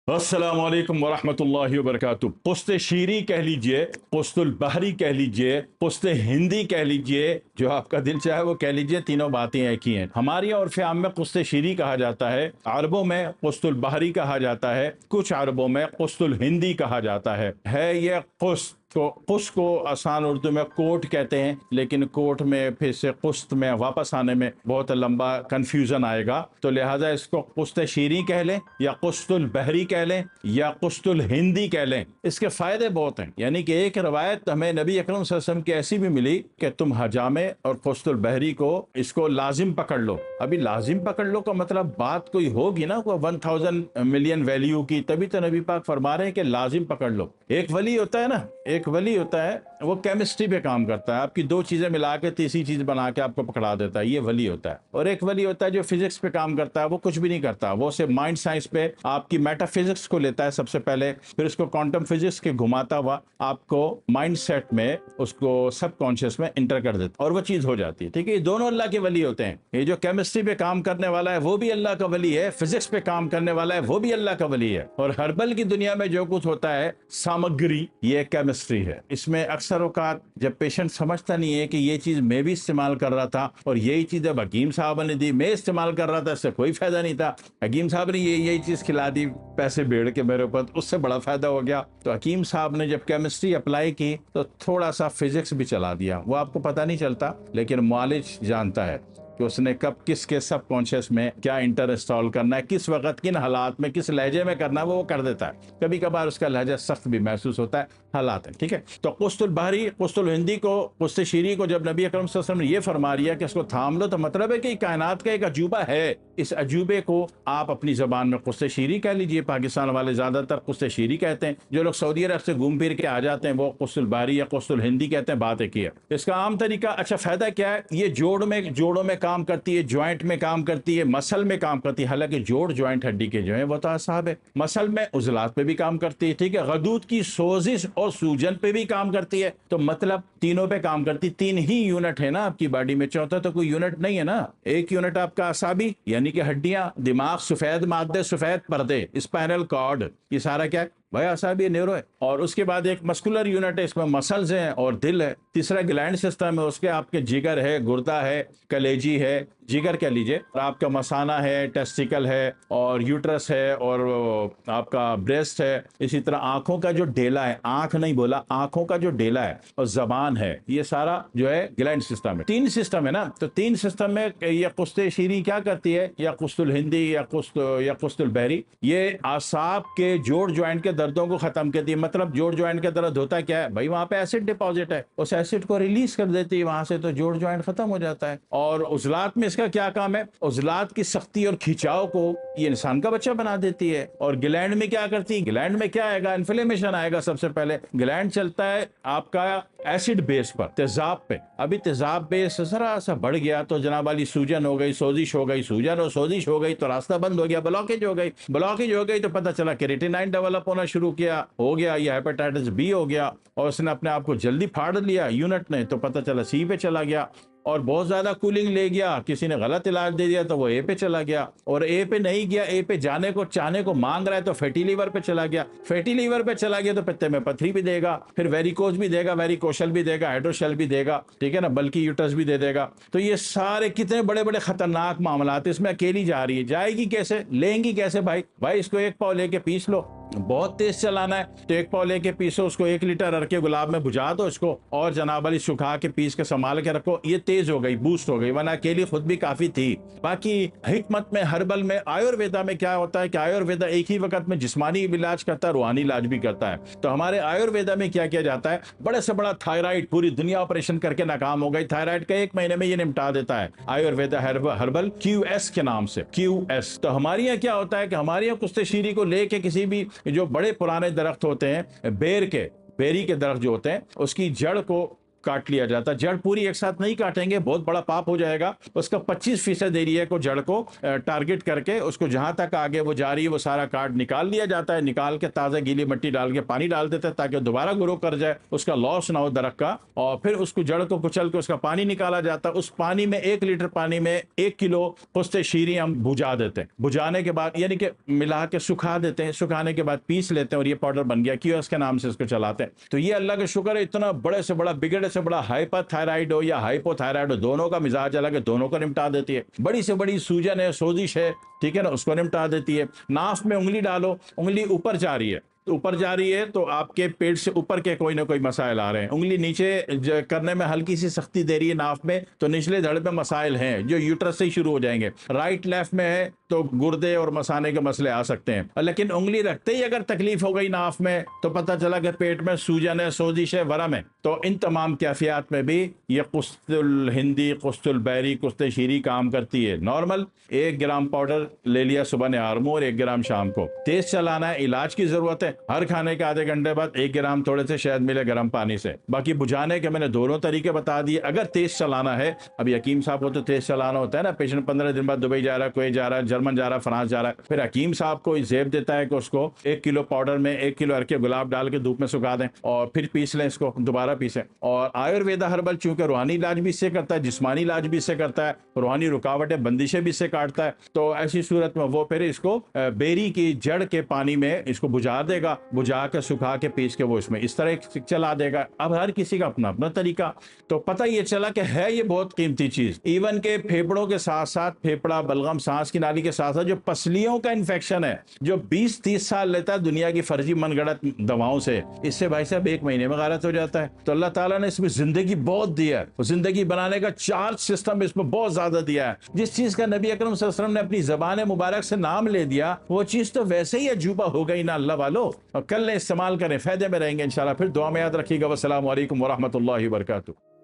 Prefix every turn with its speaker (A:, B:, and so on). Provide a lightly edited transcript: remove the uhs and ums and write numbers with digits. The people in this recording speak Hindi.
A: अस्सलाम वालेकुम वरहमतुल्लाहि वबरकातुह। पुश्त शीरी कह लीजिए, पुश्तुल बहरी कह लीजिए, पुश्त हिंदी कह लीजिए, जो आपका दिल चाहे वो कह लीजिए, तीनों बातें एक ही हैं। हमारी उर्फ़ आम में पुश्त शीरी कहा जाता है, अरबों में पुश्तुल बहरी कहा जाता है, कुछ अरबों में पुश्तुल हिंदी कहा जाता है ये पुश्त तो पुश्त को आसान उर्दू में कोट कहते हैं, लेकिन कोट में फिर से पुश्त में वापस आने में बहुत लंबा कंफ्यूजन आएगा, तो लिहाजा इसको पुश्त शीरी कह लें या पुश्तुल बहरी कह लें या पुश्तुल हिंदी कह लें। इसके फायदे बहुत हैं। यानी कि एक रवायत हमें नबी अकरम सल्लल्लाहु अलैहि वसल्लम की ऐसी भी मिली कि तुम हजामे और पुश्तुल बहरी को इसको लाजिम पकड़ लो। अभी लाजिम पकड़ लो का मतलब बात कोई होगी ना, कोई 1000 मिलियन वैल्यू की, तभी तो नबी पाक फरमा रहे हैं कि लाजिम पकड़ लो। एक वली होता है ना, एक वली होता है, वो केमिस्ट्री पे काम करता है, आपकी दो चीजें मिला के तीसरी चीज बना के आपको पकड़ा देता है, ये वली होता है। और एक वली होता है जो फिजिक्स पे काम करता है, वो कुछ भी नहीं करता, वो सिर्फ माइंड साइंस पे आपकी मेटाफिजिक्स को लेता है सबसे पहले, फिर उसको क्वांटम फिजिक्स के घुमाता हुआ आपको माइंड सेट में, उसको सबकॉन्शियस में इंटर कर देता है और वो चीज हो जाती है। ठीक है, ये दोनों अल्लाह के वली होते हैं। ये जो केमिस्ट्री पे काम करने वाला है वो भी अल्लाह का वली है, फिजिक्स पे काम करने वाला है वो भी अल्लाह का वली है। और हर्बल की दुनिया में जो कुछ होता है सामग्री, ये केमिस्ट्री है। इसमें अक्सर औकात जब पेशेंट समझता नहीं है कि ये चीज मैं भी इस्तेमाल कर रहा था और यही चीज अब हकीम साहब ने दी, मैं इस्तेमाल कर रहा था, इससे कोई फायदा नहीं था, हकीम साहब ने यही चीज खिला दी पैसे बेड़ के मेरे ऊपर, उससे बड़ा फायदा हो गया। तो हकीम साहब ने जब केमिस्ट्री अप्लाई की तो थोड़ा सा फिजिक्स भी चला दिया, वो आपको पता नहीं चलता, लेकिन मुआलिज जानता है कि उसने कब किसके सब कॉन्शियस में क्या इंटर इंस्टॉल करना है, किस वक्त किन हालात में किस लहजे में करना है, वो कर देता है। कभी कभार उसका लहजा सख्त भी महसूस होता है, हालात है। ठीक है, तो पुश्तुल बहरी पुश्तुल हिंदी को, पुश्त शीरी को जब नबी अकरम सल्लल्लाहु अलैहि वसल्लम ने ये फरमा लिया कि इसको थाम लो, तो मतलब है कि कायनात का एक अजूबा है, इस अजूबे को आप अपनी जबान में पुश्त शीरी कह लीजिए। पाकिस्तान वाले ज्यादातर पुश्त शीरी कहते हैं, जो लोग सऊदी अरब से घूम फिर के आ जाते हैं वो पुश्तुल बहरी या पुश्तुल हिंदी कहते हैं। बात एक ही है। इसका आम तरीका, अच्छा फायदा क्या है, ये जोड़ों में काम करती है, ज्वाइंट में काम करती है, मसल में काम करती है। हालांकि जोड़ ज्वाइंट हड्डी के जो है वो तो आसाब है। मसल में उजलात पे भी काम करती है। ठीक है, गदूद की सोजिश और सूजन पे भी काम करती है। तो मतलब तीनों पे काम करती, तीन ही यूनिट है ना आपकी बॉडी में, चौथा तो कोई यूनिट नहीं है ना। एक यूनिट आपका आसाबी यानी कि हड्डियां, दिमाग, सफेद मादे, सफेद पर्दे, स्पाइनल कॉर्ड, ये सारा क्या है भाई, आसाबी न्यूरो है। और उसके बाद एक मस्कुलर यूनिट है, इसमें मसल्स हैं और दिल है। तीसरा ग्लैंड सिस्टम है, उसके आपके जिगर है, गुर्दा है, कलेजी है, जिगर कह लीजिए, और आपका मसाना है, टेस्टिकल है और यूट्रस है और आपका ब्रेस्ट है। इसी तरह आंखों का जो डेला है, आंख नहीं बोला, आंखों का जो डेला है और जबान है, ये सारा जो है ग्लैंड सिस्टम है। तीन सिस्टम है ना, तो तीन सिस्टम में ये पुश्त शीरी क्या करती है, या पुश्तुल हिंदी या पुश्तुल बहरी, ये आसाब के जोड़ ज्वाइंट के दर्दों को खत्म करती है। मतलब जोड़ ज्वाइंट का दर्द होता क्या है भाई, वहां पे एसिड डिपॉजिट है, उस एसिड को रिलीज कर देती है वहां से, तो जोड़ ज्वाइंट खत्म हो जाता है। और उजलात में इसका क्या काम है, उजलात की सख्ती और खिंचाव को ये इंसान का बच्चा बना देती है। और ग्लैंड में क्या करती है, ग्लैंड में क्या आएगा, इन्फ्लेमेशन आएगा। सबसे पहले ग्लैंड चलता है आपका एसिड बेस पर, तेजाब पे। अभी तेजाब बेस जरा सा बढ़ गया तो जनाब वाली सूजन हो गई, सोजिश हो गई, सूजन और सोजिश हो गई तो रास्ता बंद हो गया, ब्लॉकेज हो गई, ब्लॉकेज हो गई तो पता चला क्रिएटिनाइन डेवलप होना शुरू किया, हो गया ये हेपेटाइटिस बी हो गया, और उसने अपने आप को जल्दी फाड़ लिया यूनिट ने, तो पता चला सी पे चला गया। और बहुत ज्यादा कूलिंग ले गया, किसी ने गलत इलाज दे दिया तो वो ए पे चला गया, और ए पे नहीं गया, ए पे जाने को चाहने को मांग रहा है तो फैटी लीवर पे चला गया, फैटी लीवर पे चला गया तो पित्ते में पथरी भी देगा, फिर वेरिकोज भी देगा, वेरिकोशल भी देगा, हाइड्रोशल भी देगा, ठीक है ना, बल्कि यूट्रस भी दे देगा। तो ये सारे कितने बड़े बड़े खतरनाक मामला, इसमें अकेली जा रही है, जाएगी कैसे, लेंगी कैसे भाई, इसको एक पाव लेके पीस लो, बहुत तेज चलाना है तो एक पाव लेके पीसो, उसको 1 लीटर अरके गुलाब में बुझा दो इसको, और जनाब वाली सुखा के पीस के संभाल के रखो, ये तेज हो गई, बूस्ट हो गई, वरना अकेली खुद भी काफी थी। बाकी हिकमत में, हर्बल में, आयुर्वेदा में क्या होता है कि आयुर्वेदा एक ही वक्त में जिस्मानी इलाज करता है, रूहानी इलाज भी करता है। तो हमारे आयुर्वेदा में क्या किया जाता है, बड़े से बड़ा थायराइड पूरी दुनिया ऑपरेशन करके नाकाम हो गई, थायराइड का 1 महीने में ये निपटा देता है आयुर्वेदा हर्बल QS के नाम से, QS। तो हमारे यहाँ क्या होता है कि हमारे यहाँ पुश्त शीरी को लेके किसी भी जो बड़े पुराने दरख्त होते हैं, बेरी के दरख्त जो होते हैं, उसकी जड़ को काट लिया जाता है। जड़ पूरी एक साथ नहीं काटेंगे, बहुत बड़ा पाप हो जाएगा। उसका 25% एरिया को, जड़ को टारगेट करके उसको जहां तक आगे वो जा रही है वो सारा काट निकाल लिया जाता है। निकाल के ताज़ा गीली मिट्टी डाल के पानी डाल देते हैं ताकि दोबारा ग्रो कर जाए, उसका लॉस ना हो दरख्त का। और फिर उसको जड़ को कुचल के उसका पानी निकाला जाता है। उस पानी में 1 लीटर पानी में 1 किलो पुस्ते शीरी हम बुझा देते हैं। बुझाने के बाद यानी कि मिला के सुखा देते हैं। सुखाने के बाद पीस लेते हैं और ये पाउडर बन गया। कियोस्क के नाम से इसको चलाते हैं। तो ये अल्लाह का शुक्र है, इतना बड़े से बड़ा, बिगड़े से बड़ा हाइपरथायराइड हो या हाइपोथायराइड हो, दोनों का मिजाज अलग है, दोनों को निपटा देती है। बड़ी से बड़ी सूजन है, सोजिश है, ठीक है ना, उसको निपटा देती है। नाफ में उंगली डालो, उंगली ऊपर जा रही है, ऊपर जा रही है तो आपके पेट से ऊपर के कोई ना कोई मसाइल आ रहे हैं। उंगली नीचे करने में हल्की सी सख्ती दे रही है नाफ में, तो निचले धड़ में मसाइल हैं जो यूट्रस से ही शुरू हो जाएंगे। राइट लेफ्ट में है तो गुर्दे और मसाने के मसले आ सकते हैं। लेकिन उंगली रखते ही अगर तकलीफ हो गई नाफ में तो पता चला कि पेट में सूजन है, सोजिश है, वरम है। तो इन तमाम कैफियत में भी ये कुस्तुल हिंदी, कुस्तुल बहरी, कुस्ते शीरी काम करती है। नॉर्मल 1 ग्राम पाउडर ले लिया सुबह निहार मुंह और 1 ग्राम शाम को। तेज चलाना है, इलाज की जरूरत है। हर खाने के आधे घंटे बाद 1 ग्राम थोड़े से शहद मिले गर्म पानी से। बाकी बुझाने के मैंने दोनों तरीके बता दिए। अगर तेज चलाना है, अभी हकीम साहब को तो तेज चलाना होता है ना, पेशेंट 15 दिन बाद दुबई जा रहा है, कोई जा रहा है, जर्मन जा रहा है, फ्रांस जा रहा है, फिर हकीम साहब को जेब देता है कि उसको 1 किलो पाउडर में 1 किलो अरके गुलाब डाल के धूप में सुखा दें और फिर पीस लें, इसको दोबारा पीसें। और आयुर्वेदा हर्बल चूंकि रूहानी इलाज भी इससे करता है, जिस्मानी इलाज भी इससे करता है, रूहानी रुकावटें बंदिशें भी इससे काटता है। तो ऐसी सूरत में वो फिर इसको बेरी की जड़ के पानी में इसको बुझा देगा, बुझा के सुखा के पीस के वो इसमें इस तरह चला देगा। अब हर किसी का अपना अपना तरीका। तो पता ये चला कि है ये बहुत कीमती चीज। इवन के फेफड़ों के साथ साथ, फेफड़ा, बलगम, सांस की नाली के साथ साथ जो पसलियों का इन्फेक्शन है, जो 20-30 साल लेता है दुनिया की फर्जी मनगढ़ंत दवाओं से, इससे भाई साहब 1 महीने में गारत हो जाता है। तो अल्लाह ताला ने इसमें जिंदगी बहुत दी है। जिंदगी बनाने का चार्ज सिस्टम इसमें बहुत ज्यादा दिया है। जिस चीज का नबी अकरम सल्लल्लाहु अलैहि वसल्लम ने अपनी ज़बान मुबारक से नाम ले दिया, वो चीज तो वैसे ही अजूबा हो गई ना अल्लाह वालों। और कल इस्तेमाल करें, फायदे में रहेंगे इंशाल्लाह। फिर दुआ में याद रखिएगा। वस्सलामु अलैकुम वरहमतुल्लाहि वबरकातुहू।